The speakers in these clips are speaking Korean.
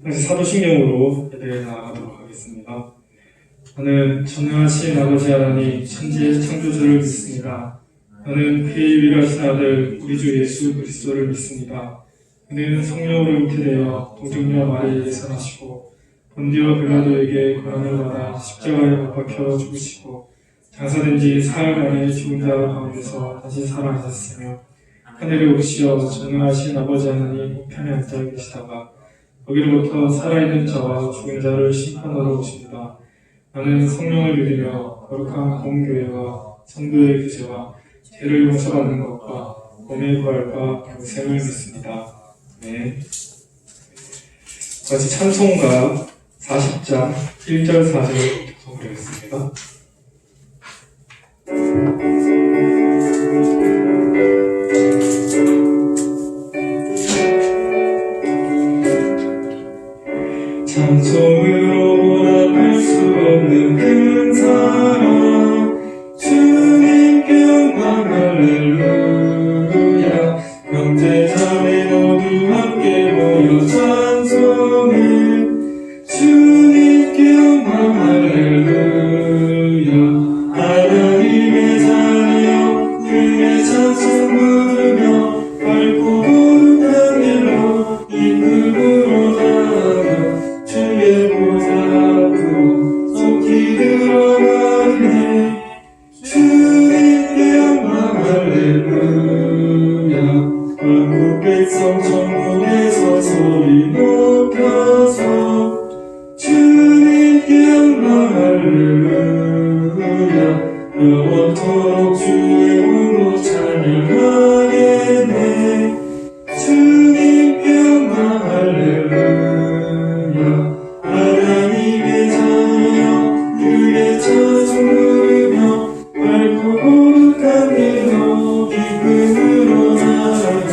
다시 사도신경으로 예배에 나아가도록 하겠습니다. 나는 전능하신 아버지 하나님 천지의 창조주를 믿습니다. 나는 그의 유일하신 아들 우리 주 예수 그리스도를 믿습니다. 그는 성령으로 잉태되어 동정녀 마리아에서 나시고 본디오 빌라도에게 고난을 받아 십자가에 못 박혀 죽으시고 장사된 지 사흘 만에 죽은 자 가운데서 다시 살아나셨으며 하늘에 오시어 전능하신 아버지 하나님 우편에 앉아 계시다가 거기로부터 살아있는 자와 죽은 자를 심판하러 오십니다. 나는 성령을 믿으며 거룩한 공교회와 성도의 교제와 죄를 용서받는 것과 몸의 부활과 영생을 믿습니다. 네. 같이 찬송가 40장 1절 4절 독송하겠습니다. 찬송으로 보답할 수 없는 큰 사랑 주님께 영광 할렐루야. 형제자매 모두 함께 모여 찬송해 주님께 영광 할렐루야. 하나님의 자녀 그의 찬송 부르며 밝고 거룩한 길로 이끌고 나가 주의 보좌 앞으로 속히 들어가네. 주님께 영광 할렐루야. 만국 백성 천국에서 소리 높여서 주님께 영광 할렐루야. 영원토록 주의 이름으로 찬양하겠네. 주님께 영광 할렐루야. 하나님의 자녀 그의 찬송 부르며 밝고 거룩한 길로 기쁨으로 나아가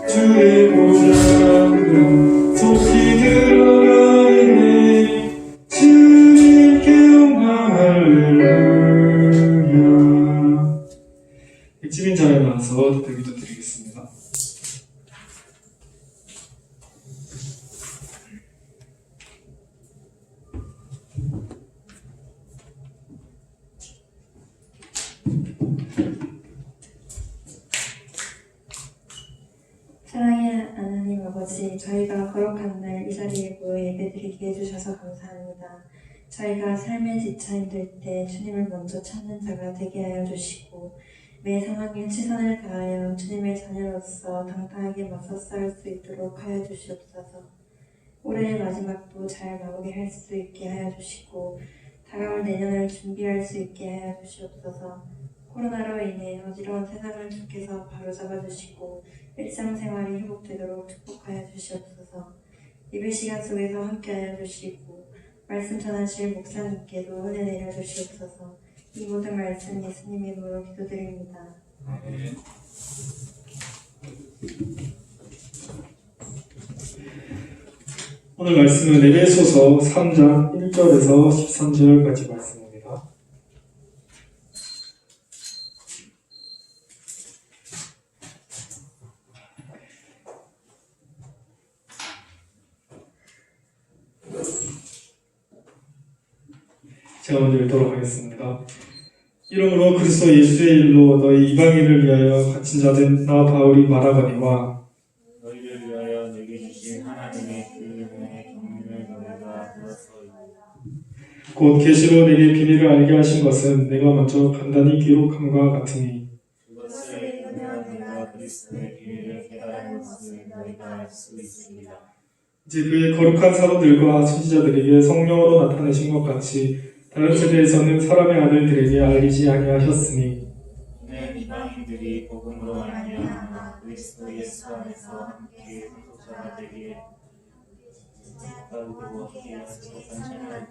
주의 보좌 앞으로 속히 들어가겠네. 주님께 영광 할렐루야. 백지민 자에 나와서 기도 드리겠습니다. 사랑의 하나님 아버지, 저희가 거룩한 날 이 자리에 모여 예배드리게 해주셔서 감사합니다. 저희가 삶에 지쳐 힘들 때 주님을 먼저 찾는 자가 되게 하여 주시고 매 상황에 최선을 다하여 주님의 자녀로서 당당하게 맞서 싸울 수 있도록 하여 주시옵소서. 올해의 마지막도 잘 마무리할 수 있게 하여 주시고 다가올 내년을 준비할 수 있게 하여 주시옵소서. 코로나로 인해 어지러운 세상을 주께서 바로잡아 주시고 일상생활이 회복되도록 축복하여 주시옵소서. 예배 시간 속에서 함께하여 주시고 말씀 전하실 목사님께도 은혜 내려 주시옵소서. 이 모든 말씀 예수님의 이름으로 기도드립니다. 아멘. 오늘 말씀은 에베소서 3장 1절에서 13절까지 말씀입니다. 제가 먼저 읽도록 하겠습니다. 이러므로 그리스도 예수의 일로 너희 이방인을 위하여 갇힌 자된 나 바울이 말하거니와 너희를 위하여 내게 주신 하나님의 그 은혜의 경륜을 너희가 들었소이다. 곧 계시로 내게 비밀을 알게 하신 것은 내가 먼저 간단히 기록함과 같으니 그것을 읽으면 내가 그리스도의 비밀을 깨달은 것을 너희가 알 수 있습니다. 이제 그의 거룩한 사도들과 선지자들에게 성령으로 나타내신 것 같이 다른 세대에서는 사람의 아들들에게 알리지 아니하셨으니 이는 이방인들이 복음으로 말미암아 그리스도 예수 안에서 함께 소속자가 되기에 따르고 함께 약속한 자를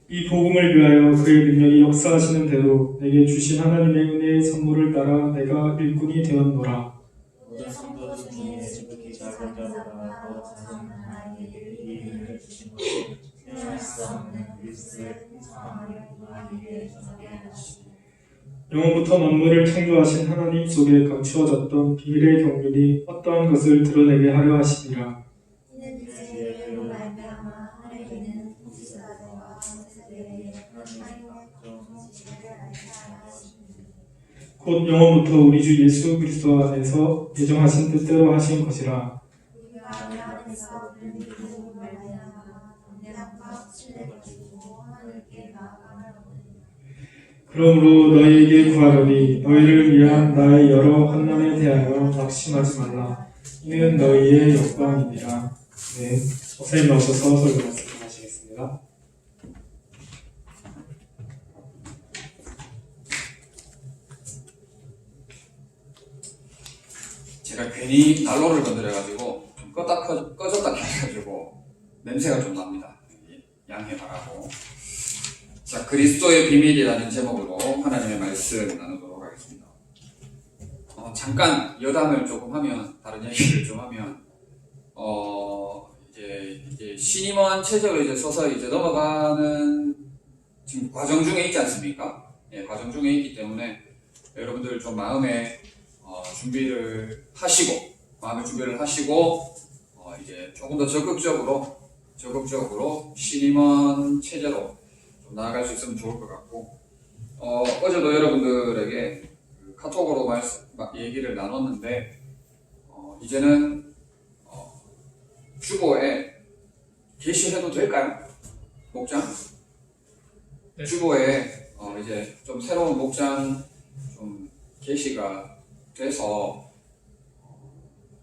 이 복음을 위하여 그의 능력이 역사하시는 대로 내게 주신 하나님의 은혜의 선물을 따라 내가 일꾼이 되었노라. 모든 성도들 중에 지극히 작은 자보다 더 작은 하나님에게 이 은혜를 주신 것을 표현할 수 없는 그리스도의 풍성함을 우리에게 전하게 하시고 영원부터 만물을 창조하신 하나님 속에 감추어졌던 비밀의 경륜이 어떠한 것을 드러내게 하려 하시니라. 이는 이제 곧 영원부터 우리 주 예수 그리스도 안에서 예정하신 뜻대로 하신 것이라. 우리가 안에서 믿음으로 말미암아 언약과 신뢰를 주고 하늘께 나아가나니 그러므로 너희에게 구하노니 너희를 위한 나의 여러 환난에 대하여 낙심하지 말라. 이는 너희의 영광이니라. 네, 목사님 나오셔서 설교 말씀하시겠습니다. 제가 괜히 난로를 건드려가지고 좀 꺼졌다 켜가지고 냄새가 좀 납니다. 양해 바라고. 자, 그리스도의 비밀이라는 제목으로 하나님의 말씀 나누도록 하겠습니다. 잠깐 여담을 조금 하면, 다른 얘기를 좀 하면, 이제 신임원 체제로 이제 서서히 이제 넘어가는 지금 과정 중에 있지 않습니까? 예, 과정 중에 있기 때문에 여러분들 좀 마음의 준비를 하시고, 이제 조금 더 적극적으로 신임원 체제로 좀 나아갈 수 있으면 좋을 것 같고, 어제도 여러분들에게 그 카톡으로 얘기를 나눴는데, 이제는 주보에 게시해도 될까요? 목장? 네. 주보에 이제 좀 새로운 목장 좀 게시가 돼서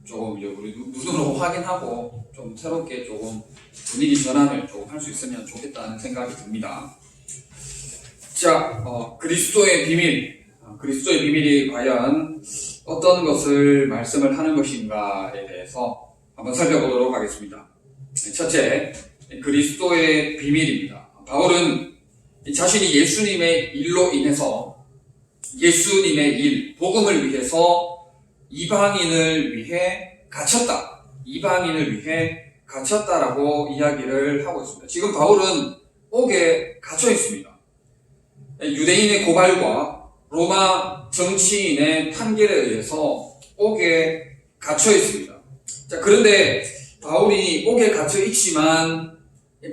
조금 이제 우리 눈으로 확인하고 좀 새롭게 조금 분위기 전환을 조금 할 수 있으면 좋겠다는 생각이 듭니다. 자, 그리스도의 비밀이 과연 어떤 것을 말씀을 하는 것인가에 대해서 한번 살펴보도록 하겠습니다. 첫째, 그리스도의 비밀입니다. 바울은 자신이 예수님의 일로 인해서 예수님의 일, 복음을 위해서 이방인을 위해 갇혔다라고 이야기를 하고 있습니다. 지금 바울은 옥에 갇혀 있습니다. 유대인의 고발과 로마 정치인의 판결에 의해서 옥에 갇혀 있습니다. 자, 그런데 바울이 옥에 갇혀 있지만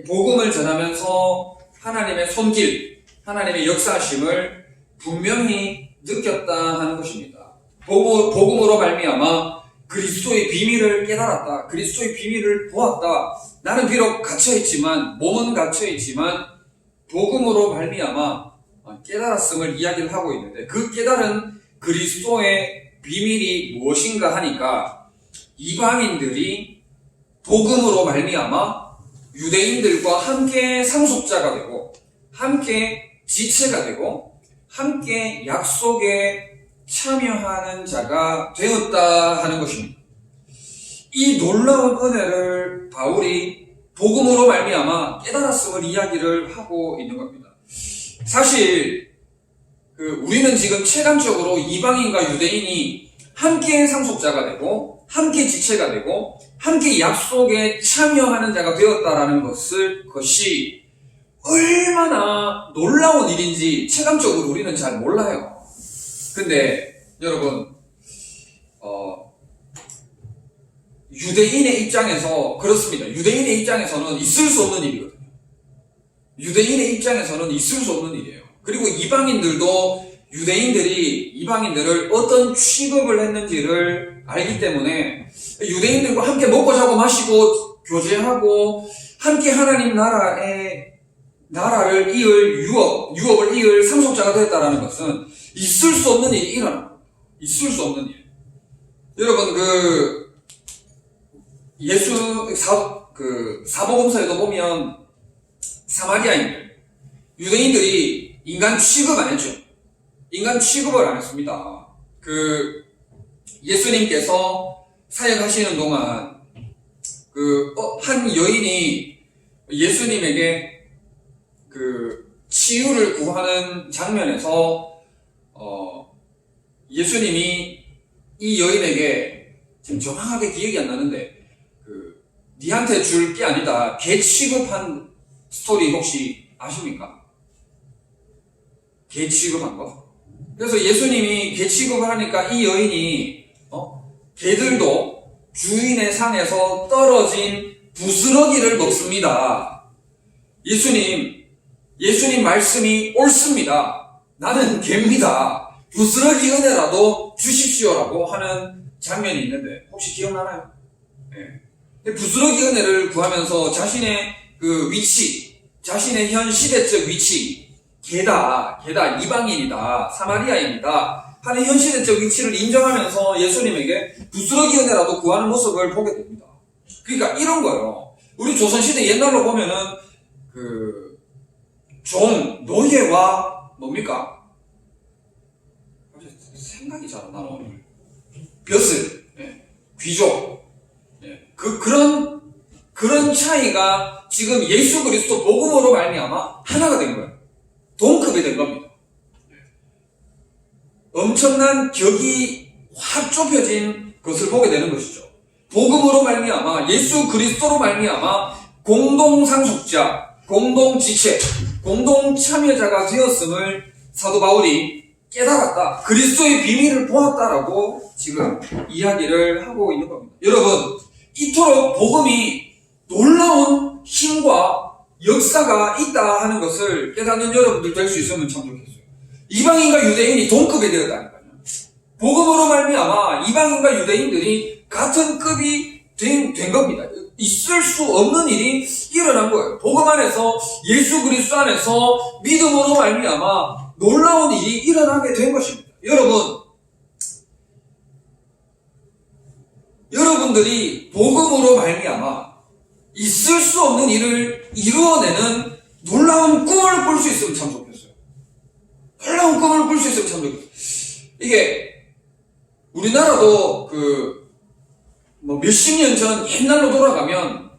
복음을 전하면서 하나님의 손길, 하나님의 역사심을 분명히 느꼈다 하는 것입니다. 복음으로 말미암아 그리스도의 비밀을 깨달았다. 그리스도의 비밀을 보았다. 나는 비록 갇혀있지만, 몸은 갇혀있지만 복음으로 말미암아 깨달았음을 이야기를 하고 있는데, 그 깨달은 그리스도의 비밀이 무엇인가 하니까 이방인들이 복음으로 말미암아 유대인들과 함께 상속자가 되고, 함께 지체가 되고, 함께 약속에 참여하는 자가 되었다 하는 것입니다. 이 놀라운 은혜를 바울이 복음으로 말미암아 깨달았음을 이야기를 하고 있는 겁니다. 사실 우리는 지금 체감적으로 이방인과 유대인이 함께 상속자가 되고, 함께 지체가 되고, 함께 약속에 참여하는 자가 되었다라는 것이 얼마나 놀라운 일인지 체감적으로 우리는 잘 몰라요. 근데 여러분, 유대인의 입장에서 그렇습니다. 유대인의 입장에서는 있을 수 없는 일이거든요. 유대인의 입장에서는 있을 수 없는 일이에요. 그리고 이방인들도 유대인들이 이방인들을 어떤 취급을 했는지를 알기 때문에 유대인들과 함께 먹고 자고 마시고 교제하고 함께 하나님 나라를 이을 유업을 이을 상속자가 되었다라는 것은 있을 수 없는 일이 일어납니다. 있을 수 없는 일. 여러분, 사복음서에도 보면 사마리아인들, 유대인들이 인간 취급 안 했죠. 인간 취급을 안 했습니다. 예수님께서 사역하시는 동안 한 여인이 예수님에게 치유를 구하는 장면에서 예수님이 이 여인에게, 지금 정확하게 기억이 안 나는데, 니한테 줄 게 아니다, 개 취급한 스토리 혹시 아십니까? 개 취급한 거? 그래서 예수님이 개 취급을 하니까 이 여인이 개들도 주인의 상에서 떨어진 부스러기를 먹습니다. 예수님 말씀이 옳습니다. 나는 개입니다. 부스러기 은혜라도 주십시오라고 하는 장면이 있는데 혹시 기억나나요? 네. 부스러기 은혜를 구하면서 자신의 그 위치, 자신의 현 시대적 위치, 게다 이방인이다, 사마리아인이다 하는 현 시대적 위치를 인정하면서 예수님에게 부스러기 은혜라도 구하는 모습을 보게 됩니다. 그러니까 이런 거예요. 우리 조선시대 옛날로 보면은 노예와 뭡니까? 생각이 잘 안 나는 오늘. 벼슬, 귀족. 그런 차이가 지금 예수 그리스도 복음으로 말미암아 하나가 된 거예요. 동급이 된 겁니다. 엄청난 격이 확 좁혀진 것을 보게 되는 것이죠. 복음으로 말미암아 예수 그리스도로 말미암아 공동 상속자, 공동 지체, 공동 참여자가 되었음을 사도 바울이 깨달았다. 그리스도의 비밀을 보았다라고 지금 이야기를 하고 있는 겁니다. 여러분, 이토록 복음이 놀라운 힘과 역사가 있다 하는 것을 깨닫는 여러분들 될 수 있으면 참 좋겠어요. 이방인과 유대인이 동급이 되었다니까요. 복음으로 말미암아 이방인과 유대인들이 같은 급이 된 겁니다. 있을 수 없는 일이 일어난 거예요. 복음 안에서 예수 그리스도 안에서 믿음으로 말미암아 놀라운 일이 일어나게 된 것입니다. 여러분들이 복음으로 말미암아 있을 수 없는 일을 이루어내는 놀라운 꿈을 꿀 수 있으면 참 좋겠어요. 놀라운 꿈을 꿀 수 있으면 참 좋겠어요. 이게 우리나라도 몇십 년 전 옛날로 돌아가면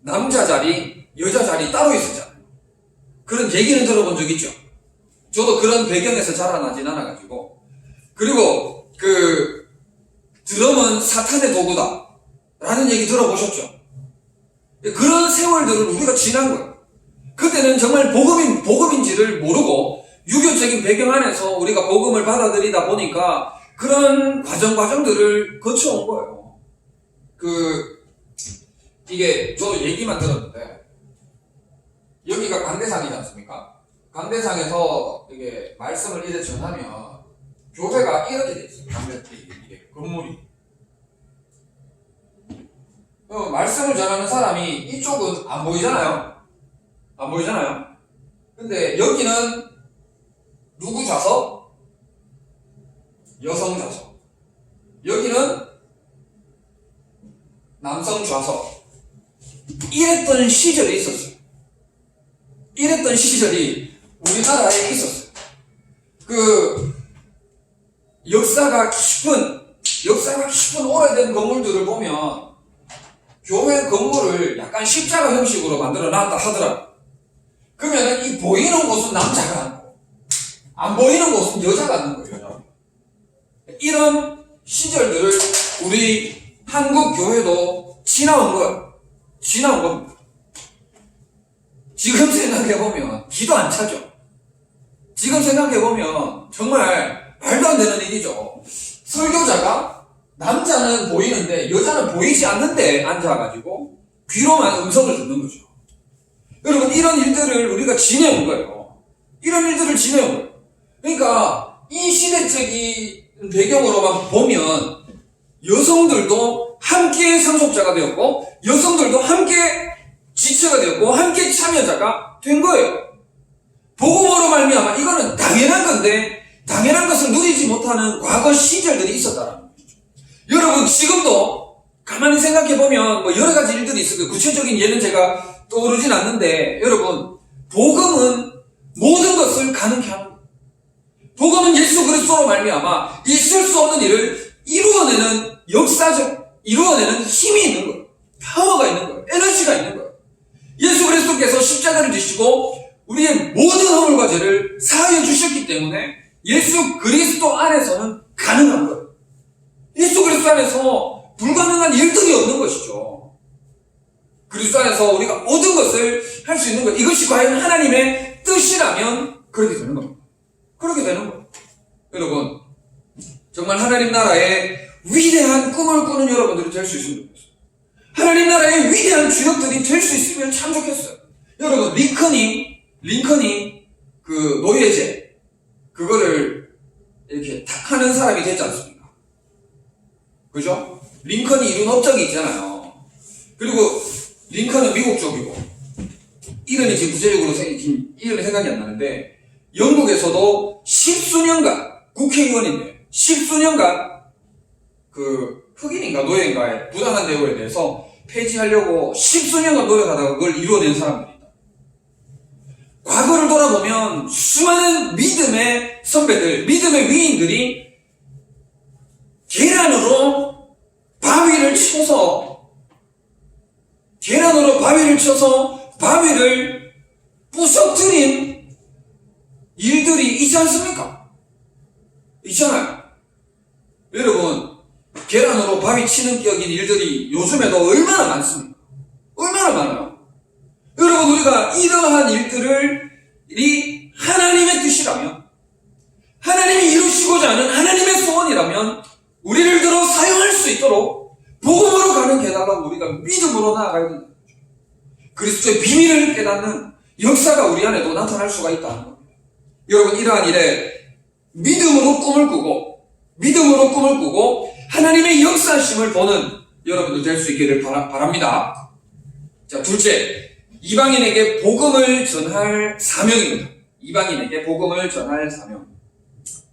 남자 자리, 여자 자리 따로 있었잖아요. 그런 얘기는 들어본 적 있죠. 저도 그런 배경에서 자라나진 않아가지고. 그리고 드럼은 사탄의 도구다 라는 얘기 들어보셨죠? 그런 세월들을 우리가 지난 거예요. 그때는 정말 복음인지를 모르고 유교적인 배경 안에서 우리가 복음을 받아들이다 보니까 그런 과정들을 거쳐온 거예요. 이게 저도 얘기만 들었는데 여기가 강대상이지 않습니까? 강대상에서 이게 말씀을 이래 전하면 교회가 이렇게 돼 있어요. 이게 건물이. 말씀을 전하는 사람이 이쪽은 안 보이잖아요. 안 보이잖아요. 근데 여기는 누구 좌석? 여성 좌석. 여기는 남성 좌석. 이랬던 시절이 있었어요. 이랬던 시절이 우리나라에 있었어요. 역사가 깊은 오래된 건물들을 보면 교회 건물을 약간 십자가 형식으로 만들어 놨다 하더라고요. 그러면 이 보이는 곳은 남자가 앉고 안 보이는 곳은 여자가 앉는 거예요. 이런 시절들을 우리 한국 교회도 지나온 거예요. 지나온 겁니다. 지금 생각해보면 기도 안 차죠. 지금 생각해보면 정말 말도 안 되는 일이죠. 설교자가 남자는 보이는데 여자는 보이지 않는데 앉아가지고 귀로만 음성을 듣는 거죠. 여러분, 이런 일들을 우리가 지내온 거예요. 이런 일들을 지내온 거예요. 그러니까 이 시대적인 배경으로만 보면 여성들도 함께 상속자가 되었고 여성들도 함께 지체가 되었고 함께 참여자가 된 거예요. 복음으로 말미암아 이거는 당연한 건데 당연한 것을 누리지 못하는 과거 시절들이 있었다는 거죠. 여러분, 지금도 가만히 생각해보면 여러 가지 일들이 있을 거예요. 구체적인 예는 제가 떠오르진 않는데, 여러분, 복음은 모든 것을 가능케 하는 거예요. 복음은 예수 그리스도로 말미암아 있을 수 없는 일을 이루어내는 이루어내는 힘이 있는 거예요. 파워가 있는 거예요. 에너지가 있는 거예요. 예수 그리스도께서 십자가를 지시고 우리의 모든 허물과 죄를 사하여 주셨기 때문에 예수 그리스도 안에서는 가능한 거예요. 예수 그리스도 안에서 불가능한 일들이 없는 것이죠. 그리스도 안에서 우리가 모든 것을 할 수 있는 거예요. 이것이 과연 하나님의 뜻이라면 그렇게 되는 겁니다. 그렇게 되는 거예요. 여러분, 정말 하나님 나라의 위대한 꿈을 꾸는 여러분들이 될 수 있으면 좋겠어요. 하나님 나라의 위대한 주역들이 될 수 있으면 참 좋겠어요. 여러분, 링컨이 그 노예제 그거를 이렇게 사람이 됐지 않습니까? 그죠? 링컨이 이룬 업적이 있잖아요. 그리고 링컨은 미국 쪽이고, 이름이 지금 구체적으로 이름이 생각이 안 나는데, 영국에서도 십수년간 국회의원인데, 십수년간 그 흑인인가 노예인가의 부당한 대우에 대해서 폐지하려고 십수년간 노력하다가 그걸 이루어낸 사람들이다. 과거를 돌아보면 수많은 믿음의 선배들, 믿음의 위인들이 계란으로 바위를 쳐서 바위를 부서뜨린 일들이 있지 않습니까? 있잖아요. 여러분, 계란으로 바위 치는 격인 일들이 요즘에도 얼마나 많습니까? 얼마나 많아요? 여러분, 우리가 이러한 일들이 하나님의 뜻이라면, 하나님이 이루시고자 하는 하나님의 소원이라면 우리를 들어 사용할 수 있도록 복음으로 가는 계단으로 우리가 믿음으로 나아가야 된다. 그리스도의 비밀을 깨닫는 역사가 우리 안에도 나타날 수가 있다는 겁니다. 여러분, 이러한 일에 믿음으로 꿈을 꾸고 하나님의 역사심을 보는 여러분들 될 수 있기를 바랍니다. 자, 둘째, 이방인에게 복음을 전할 사명입니다. 이방인에게 복음을 전할 사명.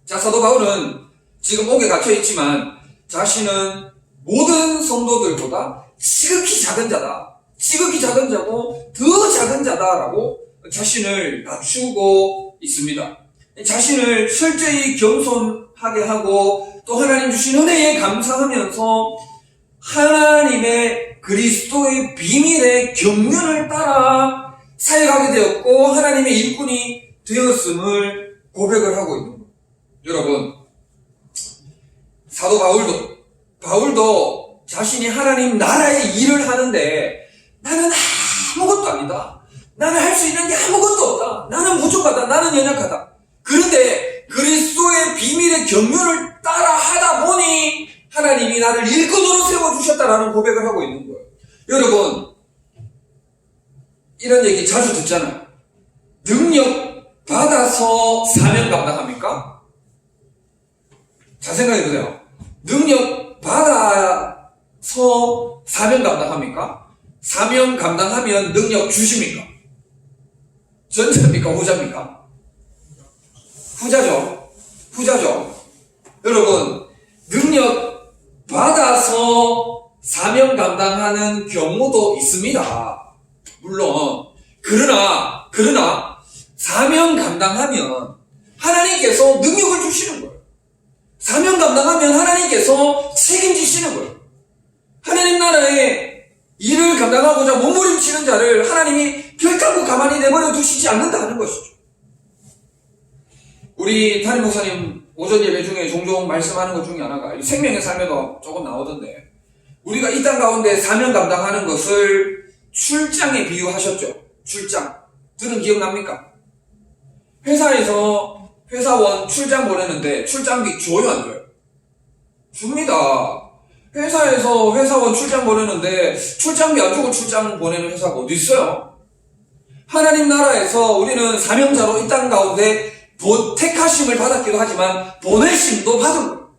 자, 사도 바울은 지금 옥에 갇혀 있지만 자신은 모든 성도들보다 지극히 작은 자고 더 작은 자다라고 자신을 낮추고 있습니다. 자신을 철저히 겸손하게 하고 또 하나님 주신 은혜에 감사하면서 하나님의 그리스도의 비밀의 경륜을 따라 사역하게 되었고 하나님의 일꾼이 되었음을 고백을 하고 있는 거예요. 여러분, 사도 바울도 자신이 하나님 나라의 일을 하는데 나는 아무것도 아니다. 나는 할 수 있는 게 아무것도 없다. 나는 부족하다. 나는 연약하다. 그런데 그리스도의 비밀의 경륜을 따라 하다 보니 하나님이 나를 일꾼으로 세워주셨다라는 고백을 하고 있는 거예요. 여러분, 이런 얘기 자주 듣잖아요. 능력 받아서 사명 감당합니까? 잘 생각해보세요. 능력 받아서 사명 감당합니까? 사명 감당하면 능력 주십니까? 전자입니까? 후자입니까? 후자죠. 여러분, 능력 받아서 사명 감당하는 경우도 있습니다. 물론. 그러나 사명 감당하면 하나님께서 능력을 주시는 거예요. 사명 감당하면 하나님께서 책임지시는 거예요. 하나님 나라의 일을 감당하고자 몸부림치는 자를 하나님이 결단코 가만히 내버려 두시지 않는다는 것이죠. 우리 담임 목사님 오전 예배 중에 종종 말씀하는 것 중에 하나가 생명의 삶에도 조금 나오던데, 우리가 이 땅 가운데 사명 감당하는 것을 출장에 비유하셨죠. 출장. 들은 기억납니까? 회사에서 회사원 출장 보내는데 출장비 줘요, 안 줘요? 줍니다. 회사에서 회사원 출장 보내는데 출장비 안 주고 출장 보내는 회사가 어디 있어요? 하나님 나라에서 우리는 사명자로 이 땅 가운데 택하심을 받았기도 하지만 보내심도 받은 거예요.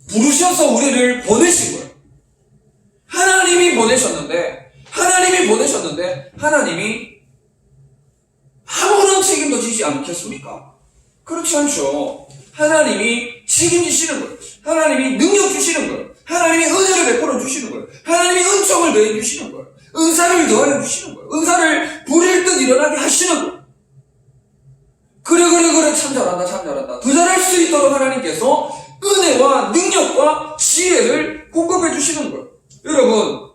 부르셔서 우리를 보내신 거예요. 하나님이 보내셨는데 하나님이 아무런 책임도 지지 않겠습니까? 그렇지 않죠. 하나님이 책임지시는 거예요. 하나님이 능력 주시는 거예요. 하나님이 은혜를 베풀어 주시는 거예요. 하나님이 은총을 더해 주시는 거예요. 은사를 더하여 주시는 거예요. 은사를 부릴 듯 일어나게 하시는 거예요. 그래 참 잘한다. 더 잘할 수 있도록 하나님께서 은혜와 능력과 지혜를 공급해 주시는 거예요. 여러분,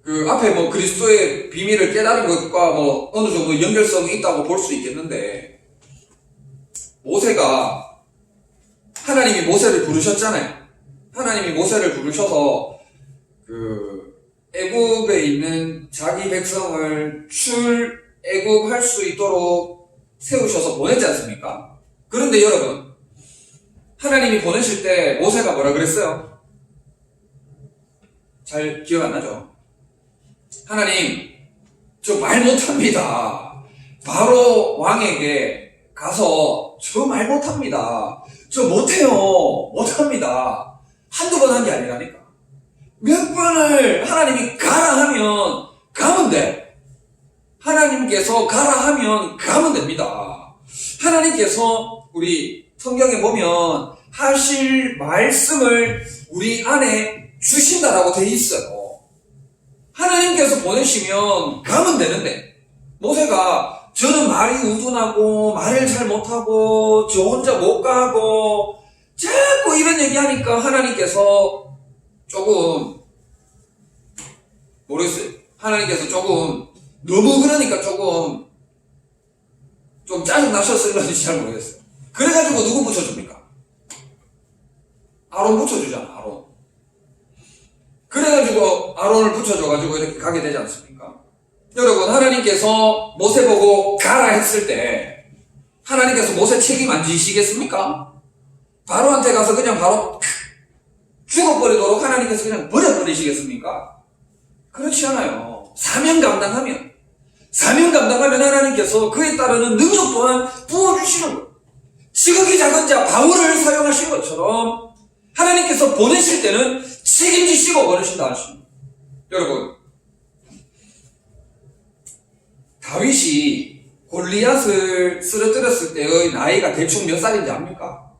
그 앞에 그리스도의 비밀을 깨달은 것과 어느 정도 연결성이 있다고 볼 수 있겠는데, 모세가 하나님이 모세를 부르셨잖아요. 하나님이 모세를 부르셔서 애굽에 있는 자기 백성을 출애굽할 수 있도록 세우셔서 보냈지 않습니까? 그런데 여러분, 하나님이 보내실 때 모세가 뭐라 그랬어요? 잘 기억 안 나죠? 하나님, 저 말 못합니다. 바로 왕에게 가서 저 말 못합니다. 저 못해요. 못합니다. 한두 번 한 게 아니라니까. 몇 번을 하나님이 가라 하면 가면 돼. 하나님께서 가라 하면 가면 됩니다. 하나님께서 우리 성경에 보면 하실 말씀을 우리 안에 주신다라고 돼 있어요. 하나님께서 보내시면 가면 되는데 모세가 저는 말이 우둔하고 말을 잘 못하고 저 혼자 못 가고 자꾸 이런 얘기하니까 하나님께서 조금 모르겠어요. 하나님께서 조금 너무 그러니까 조금 좀 짜증 나셨을런지 잘 모르겠어요. 그래가지고 누구 붙여줍니까? 아론 붙여주잖아. 아론. 그래가지고 아론을 붙여줘가지고 이렇게 가게 되지 않습니까? 여러분, 하나님께서 모세 보고 가라 했을 때 하나님께서 모세 책임 안 지시겠습니까? 바로한테 가서 그냥 바로 죽어버리도록 하나님께서 그냥 버려버리시겠습니까? 그렇지 않아요. 사명 감당하면 하나님께서 그에 따르는 능력 또한 부어주시는 거예요. 지극히 작은 자 바울을 사용하신 것처럼 하나님께서 보내실 때는 책임지시고 보내신다 하십니다. 여러분, 다윗이 골리앗을 쓰러뜨렸을 때의 나이가 대충 몇 살인지 압니까?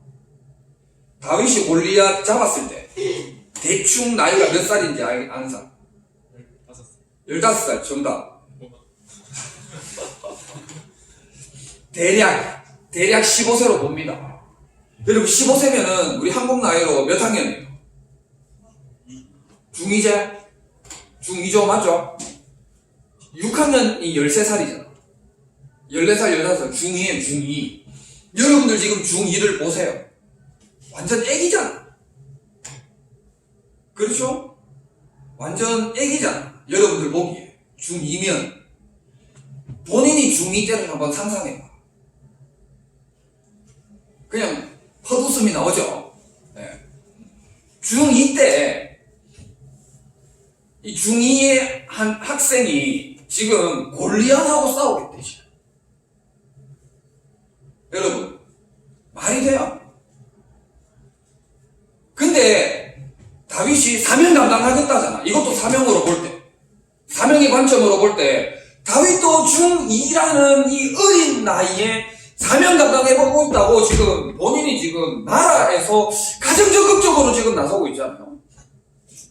다윗이 골리앗 잡았을 때 대충 나이가 몇 살인지 아는 사람? 15살 정답. 대략 15세로 봅니다. 여러분, 15세면은 우리 한국 나이로 몇 학년이에요? 중2제? 중2죠, 맞죠? 6학년이 13살이잖아. 14살, 15살, 중2에요, 중2. 여러분들 지금 중2를 보세요. 완전 애기잖아. 그렇죠? 완전 애기잖아. 여러분들 보기에. 중2면. 본인이 중2 때를 한번 상상해봐. 그냥 헛웃음이 나오죠? 네. 중2 때, 이 중2의 한 학생이 지금 골리앗하고 싸우겠대, 지금. 여러분, 말이 돼요? 근데, 다윗이 사명 감당하겠다잖아. 이것도 사명으로 볼 때. 사명의 관점으로 볼 때, 다윗도 중2라는 이 어린 나이에 사명 감당해보고 있다고 지금 본인이 지금 나라에서 가장 적극적으로 지금 나서고 있잖아요.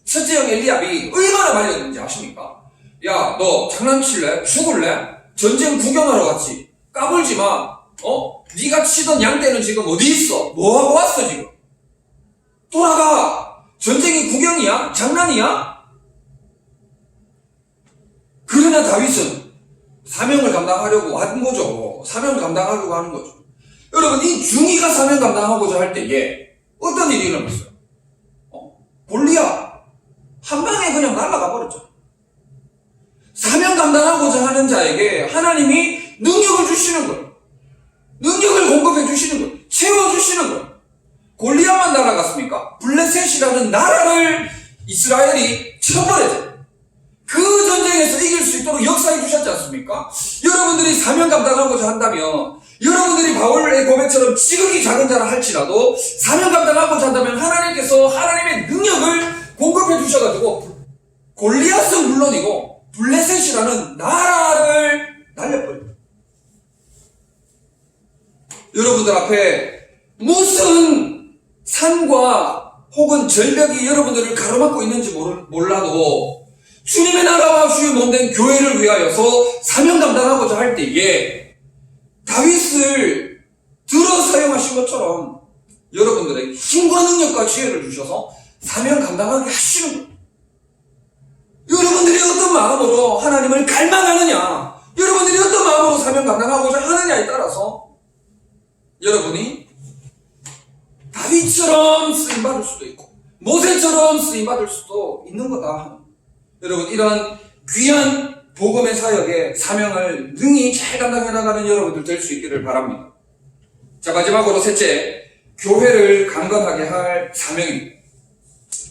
첫째 형 엘리압이 얼마나 말렸는지 아십니까? 야, 너 장난칠래? 죽을래? 전쟁 구경하러 갔지? 까불지 마. 네가 치던 양떼는 지금 어디 있어? 뭐하고 왔어 지금? 돌아가. 전쟁이 구경이야? 장난이야? 그러나 다윗은 사명을 감당하려고 한 거죠. 사명을 감당하려고 하는 거죠. 여러분, 이 중2가 사명 감당하고자 할 때에 어떤 일이 일어났어요? 골리앗 한 방에 그냥 날아가 버렸죠. 사명 감당하고자 하는 자에게 하나님이 능력을 주시는 거예요. 능력을 공급해 주시는 거예요. 채워주시는 거예요. 골리앗만 날아갔습니까? 블레셋이라는 나라를 이스라엘이 쳐버려요. 그 전쟁에서 이길 수 있도록 역사해 주셨지 않습니까? 여러분들이 사명 감당하고자 한다면, 여러분들이 바울의 고백처럼 지극히 작은 자라 할지라도 사명 감당하고자 한다면 하나님께서 하나님의 능력을 공급해 주셔가지고 골리앗은 물론이고 블레셋이라는 나라를 날려버립니다. 여러분들 앞에 무슨 산과 혹은 절벽이 여러분들을 가로막고 있는지 몰라도 주님의 나라와 주의 몸된 교회를 위하여서 사명 감당하고자 할 때에 다윗을 들어 사용하신 것처럼 여러분들에게 힘과 능력과 지혜를 주셔서 사명 감당하게 하시는 거예요. 여러분들이 어떤 마음으로 하나님을 갈망하느냐, 여러분들이 어떤 마음으로 사명 감당하고자 하느냐에 따라서 여러분이 다윗처럼 쓰임받을 수도 있고 모세처럼 쓰임받을 수도 있는 거다. 여러분, 이런 귀한 복음의 사역에 사명을 능히 잘 감당해 나가는 여러분들 될 수 있기를 바랍니다. 자, 마지막으로 셋째, 교회를 강건하게 할 사명입니다.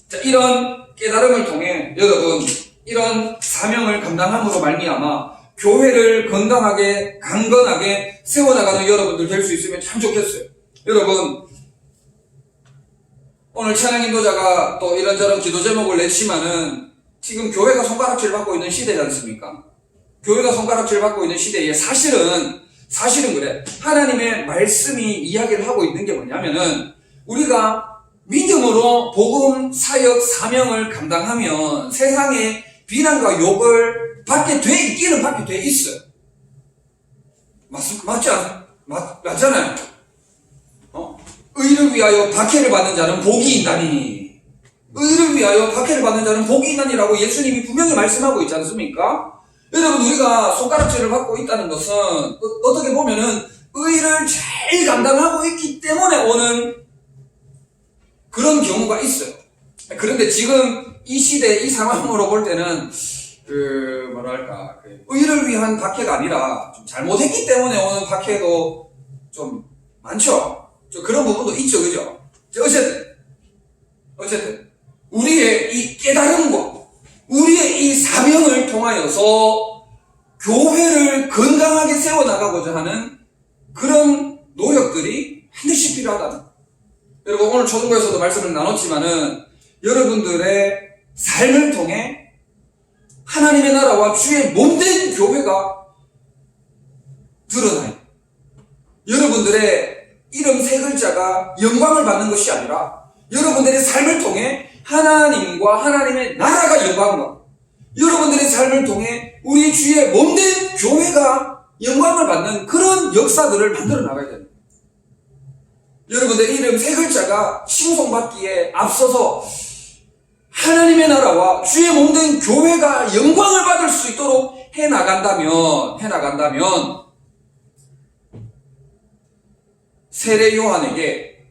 자, 이런 깨달음을 통해 여러분, 이런 사명을 감당함으로 말미암아 교회를 건강하게, 강건하게 세워나가는 여러분들 될 수 있으면 참 좋겠어요. 여러분, 오늘 찬양 인도자가 또 이런저런 기도 제목을 냈지만은 지금 교회가 손가락질 받고 있는 시대지 않습니까? 교회가 손가락질 받고 있는 시대에 사실은 그래. 하나님의 말씀이 이야기를 하고 있는 게 뭐냐면은 우리가 믿음으로 복음, 사역, 사명을 감당하면 세상에 비난과 욕을 받게 돼 있어요. 맞잖아요. 의를 위하여 박해를 받는 자는 복이 있나니. 의를 위하여 박해를 받는 자는 복이 있나니라고 예수님이 분명히 말씀하고 있지 않습니까? 여러분, 우리가 손가락질을 받고 있다는 것은 어떻게 보면은 의를 잘 감당하고 있기 때문에 오는 그런 경우가 있어요. 그런데 지금 이 시대, 이 상황으로 볼 때는 의를 위한 박해가 아니라 좀 잘못했기 때문에 오는 박해도 좀 많죠. 그런 부분도 있죠, 그죠? 어쨌든 우리의 이 깨달음과 우리의 이 사명을 통하여서 교회를 건강하게 세워나가고자 하는 그런 노력들이 반드시 필요하다는 거예요. 여러분, 오늘 초등부에서도 말씀을 나눴지만은 여러분들의 삶을 통해 하나님의 나라와 주의 몸된 교회가 드러나요. 여러분들의 이름 세 글자가 영광을 받는 것이 아니라 여러분들의 삶을 통해 하나님과 하나님의 나라가 영광을 받고 여러분들의 삶을 통해 우리 주의 몸된 교회가 영광을 받는 그런 역사들을 만들어 나가야 됩니다. 여러분들의 이름 세 글자가 칭송받기에 앞서서 하나님의 나라와 주의 몸된 교회가 영광을 받을 수 있도록 해나간다면 세례 요한에게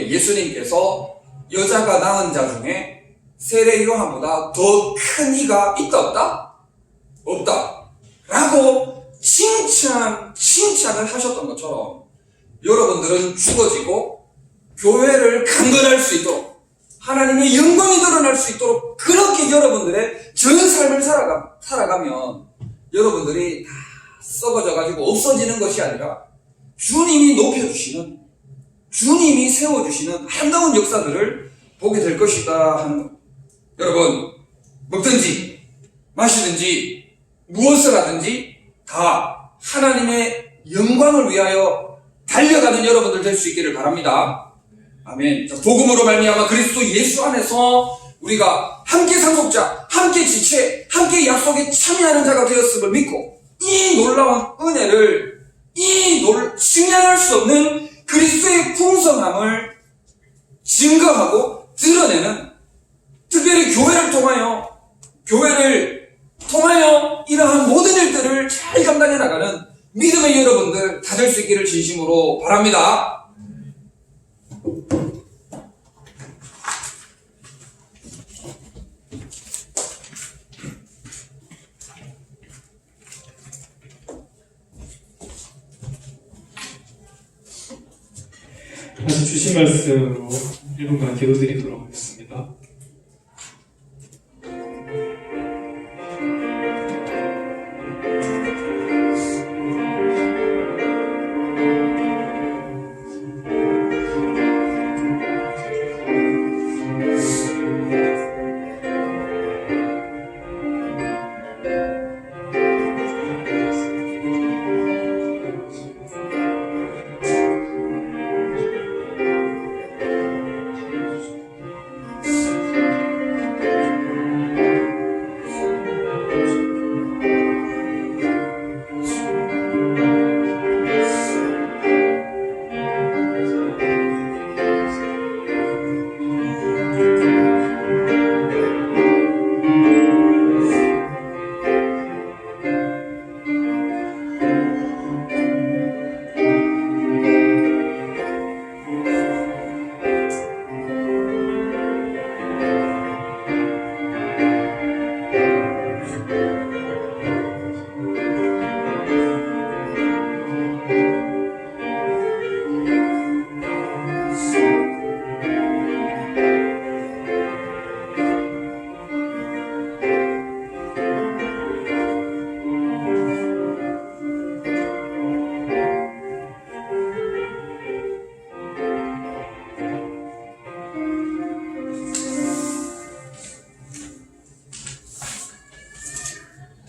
예수님께서 여자가 낳은 자 중에 세례 요한보다 더 큰 이가 있다 없다? 없다. 라고 칭찬을 하셨던 것처럼 여러분들은 죽어지고 교회를 강건할 수 있도록 하나님의 영광이 드러날 수 있도록 그렇게 여러분들의 전 삶을 살아가면 여러분들이 다 썩어져가지고 없어지는 것이 아니라 주님이 높여주시는, 주님이 세워주시는 아름다운 역사들을 보게 될 것이다 하는 것. 여러분, 먹든지 마시든지 무엇을 하든지 다 하나님의 영광을 위하여 달려가는 여러분들 될 수 있기를 바랍니다. 아멘. 자, 복음으로 말미암아 그리스도 예수 안에서 우리가 함께 상속자, 함께 지체, 함께 약속에 참여하는 자가 되었음을 믿고 이 놀라운 은혜를 증량할 수 없는 그리스도의 풍성함을 증거하고 드러내는 특별히 교회를 통하여 이러한 모든 일들을 잘 감당해 나가는 믿음의 여러분들 다 될 수 있기를 진심으로 바랍니다. 다시 주신 말씀으로 1분간 기도드리도록 하겠습니다.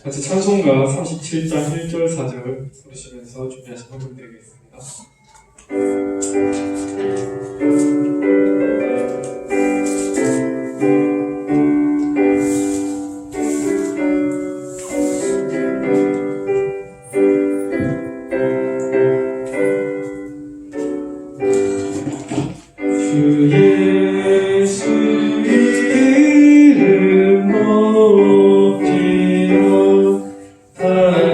같이 찬송가 37장 1절 4절 부르시면서 준비하신 헌금 드리겠습니다. 주 예수 이름 높이며 다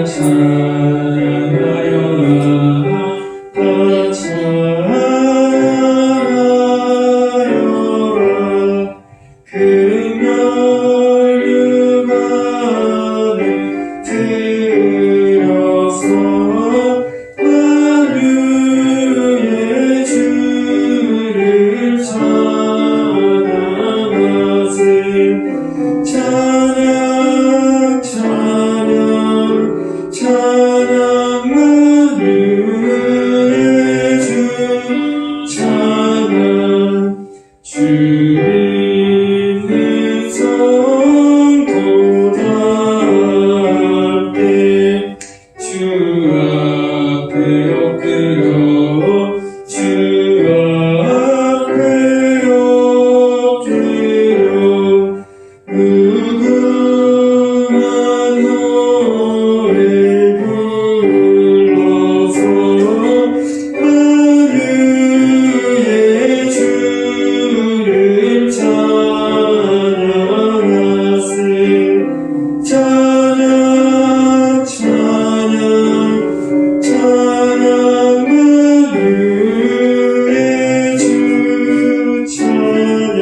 찬양하여라 다 찬양하여라 금연류관을 들어서 만유의 주를 찬양하세 찬양 찬양 찬양 만유의 주 찬양 주 믿는 성도 다 함께 주 앞에 엎드려 주 앞에 엎드려 무궁한 노래 불러서 만유의 주를 찬양하세 찬양 찬양 찬양 만유의 주 찬양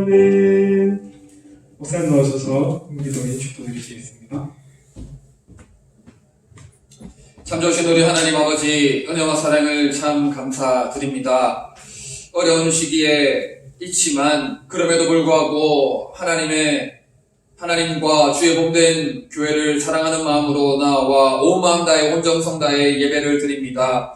아멘. 목사님 나오셔서 기도에 축도드리시겠습니다. 참 좋으신 우리 하나님 아버지 은혜와 사랑을 참 감사드립니다. 어려운 시기에 있지만 그럼에도 불구하고 하나님과 주의 몸된 교회를 사랑하는 마음으로 나와 온 마음 다해 온정성 다해 예배를 드립니다.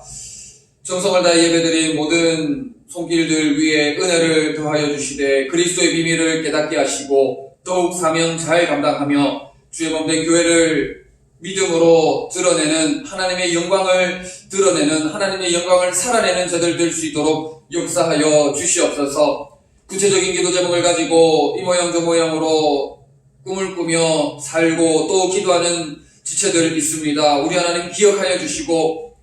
정성을 다해 예배드린 모든 손길들 위에 은혜를 더하여 주시되 그리스도의 비밀을 깨닫게 하시고 더욱 사명 잘 감당하며 주의 몸된 교회를 믿음으로 드러내는 하나님의 영광을 드러내는 하나님의 영광을 살아내는 저들 될 수 있도록 역사하여 주시옵소서. 구체적인 기도 제목을 가지고 이 모양 저 모양으로 꿈을 꾸며 살고 또 기도하는 지체들 있습니다. 우리 하나님 기억하여 주시고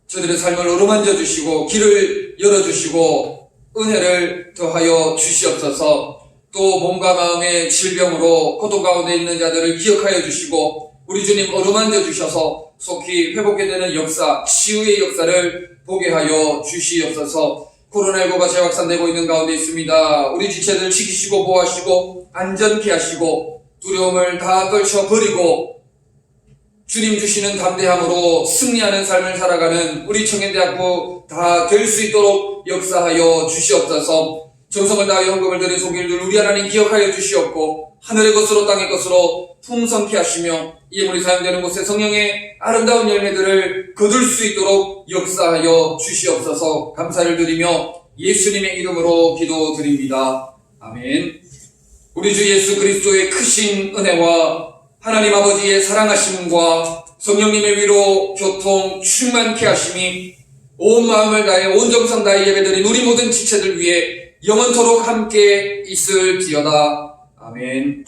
저들의 삶을 어루만져 주시고 길을 열어주시고 은혜를 더하여 주시옵소서. 또 몸과 마음의 질병으로 고통 가운데 있는 자들을 기억하여 주시고 우리 주님 어루만져 주셔서 속히 회복해 되는 역사, 치유의 역사를 보게 하여 주시옵소서. 코로나19가 재확산되고 있는 가운데 있습니다. 우리 지체들 지키시고 보호하시고 안전케 하시고 두려움을 다 떨쳐버리고 주님 주시는 담대함으로 승리하는 삶을 살아가는 우리 청년대학부 다 될 수 있도록 역사하여 주시옵소서. 정성을 다하여 헌금을 드린 손길들 우리 하나님 기억하여 주시옵고 하늘의 것으로 땅의 것으로 풍성케 하시며 예물이 사용되는 곳에 성령의 아름다운 열매들을 거둘 수 있도록 역사하여 주시옵소서. 감사를 드리며 예수님의 이름으로 기도드립니다. 아멘. 우리 주 예수 그리스도의 크신 은혜와 하나님 아버지의 사랑하심과 성령님의 위로 교통 충만케 하심이 온 마음을 다해 온 정성 다해 예배드린 우리 모든 지체들 위해 영원토록 함께 있을지어다. 아멘.